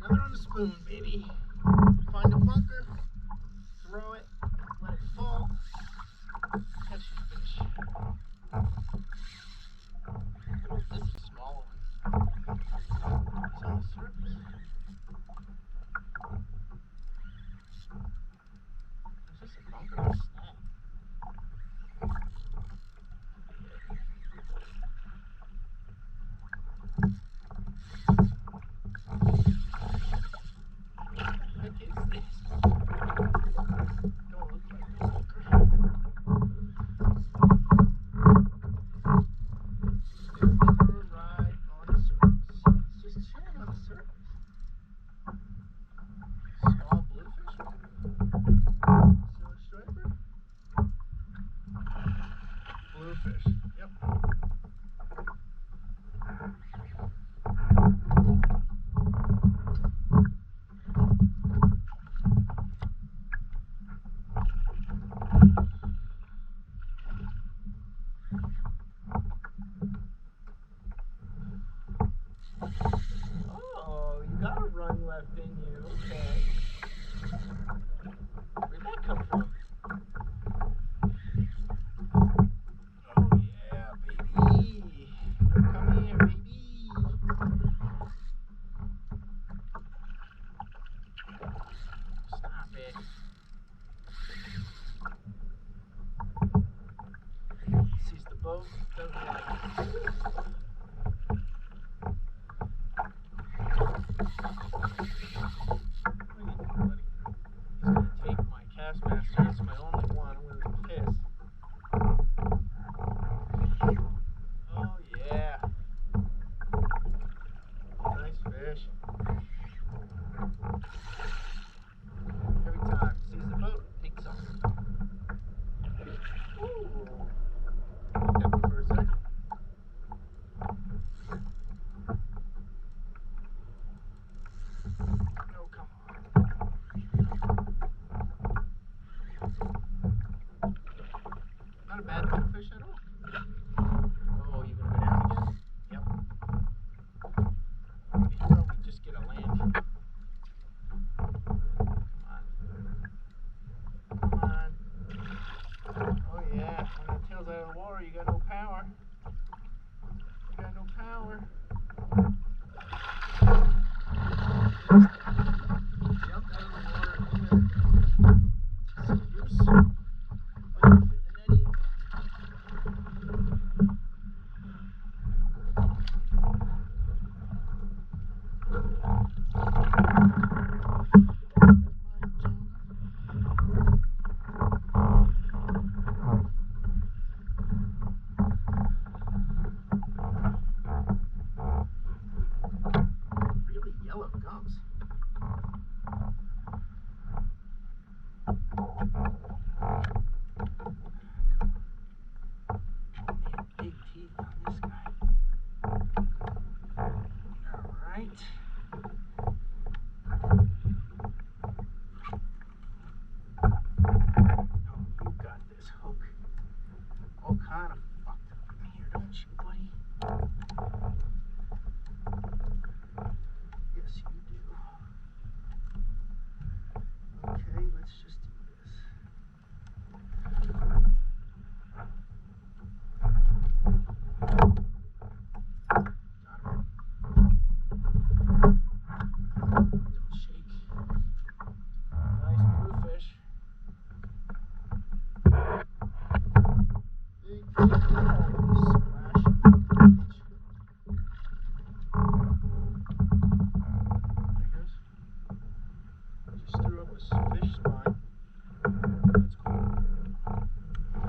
Another on the spoon, baby. Find a bunker, throw it, let it fall, catch your fish. This is a small one. It's on the surface. It's just a bunker to snag. What is this? Don't look like a bunker. Right on the surface. It's just chilling on the surface. Small bluefish. Silver striper. Bluefish. Yep. Oh, you got a run left in you. Okay. Where'd that come from? Oh yeah, baby. Come here, baby. Stop it. Sees the boat, doesn't like it. He's gonna take my cast master. It's my only one. I'm gonna be pissed. Oh yeah. Nice fish. Every time sees the boat, takes off. Ooh. That one for a second. Oh, come on. Not a bad little fish at all. Oh, you gonna go down again? Yep. I thought we'd just get a land. Come on. Oh yeah, when that tail's out of the water, you got no power. You got no power. Jumped out of the water and some goose. Oh, you fit in the netting. Really yellow gums. Big teeth on this guy. Alright. Oh, you got this hook all kind of fucked up in here, don't you, buddy? Yes, you do. Okay, let's just do this. Got him. Don't shake. Nice bluefish. Big fish.